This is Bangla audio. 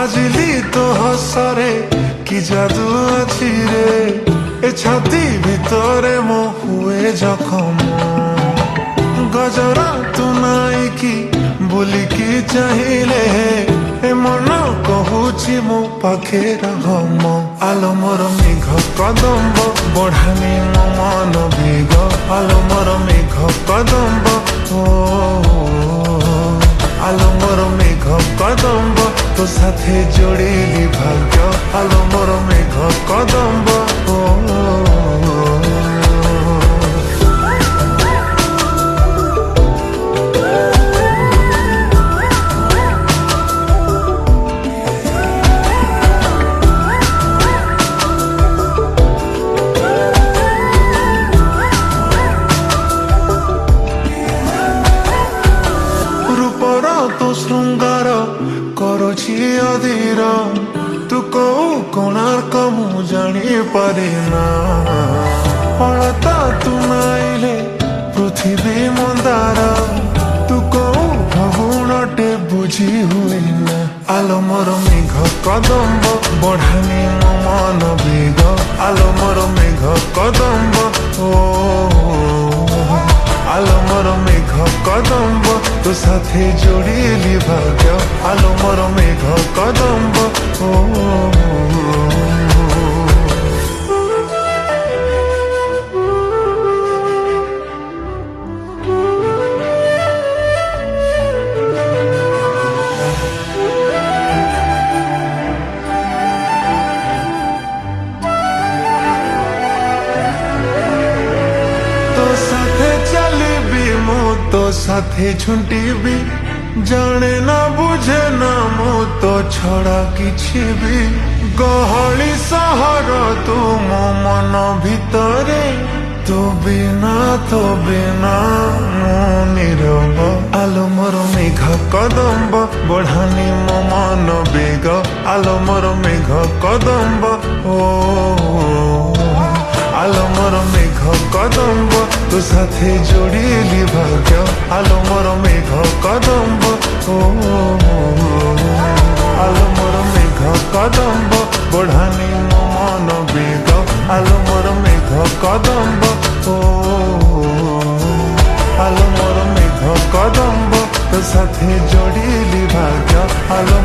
বাজিলি তো হসরে কি জাদু আছে রে এ ছাতি ভিতরে মো হুয়ে জখম গজরা তু নাই কি বুলিকি চাহিলে এ মন কহুছি মো পাখে রহম আলো মোর মেঘ কদম্ব বঢ়ানি মো মন বেগ আলো মোর মেঘ কদম্ব ও আলো মোর মেঘ কদম্ব তো সাথে যোড়িলি ভাগ্য আলো মোর মেঘ কদম্ব ও তো শৃঙ্গার করছি অধীর তু কৌ কোণার্ক মু জানি পারি না অଳତା তু নাইলে পৃথিবী মন্দার তু কৌ ভগুণটে বুঝি হুয়ে না আলো মোর মেঘ কদম্ব বঢ়ানি মো মন বেগ আলো মোর মেঘ কদম্ব ও আলো মোর মেঘ কদম্ব তো সাথে যোড়িলি ভাগ্য আলো মোর মেঘ কদম্ব ও तो साथे झुंटिबी जाने ना बुझे ना मु तो छड़ा किछि भी गहली सहर तू मो मन भितरे तो बिना मो नीरव आलो मोर मेघ कदम्ब बढ़ानी मो मन बेग आलो मोर मेघ कदम्ब ओ আলো মোর মেঘ কদম্ব তো সাথে যোড়িলি ভাগ্য আলো মোর মেঘ কদম্ব ও আলো মোর মেঘ কদম্ব বঢ়ানি মো মন বেগ আলো মোর মেঘ কদম্ব ও আলো মোর মেঘ কদম্ব তো সাথে যোড়িলি ভাগ্য আলো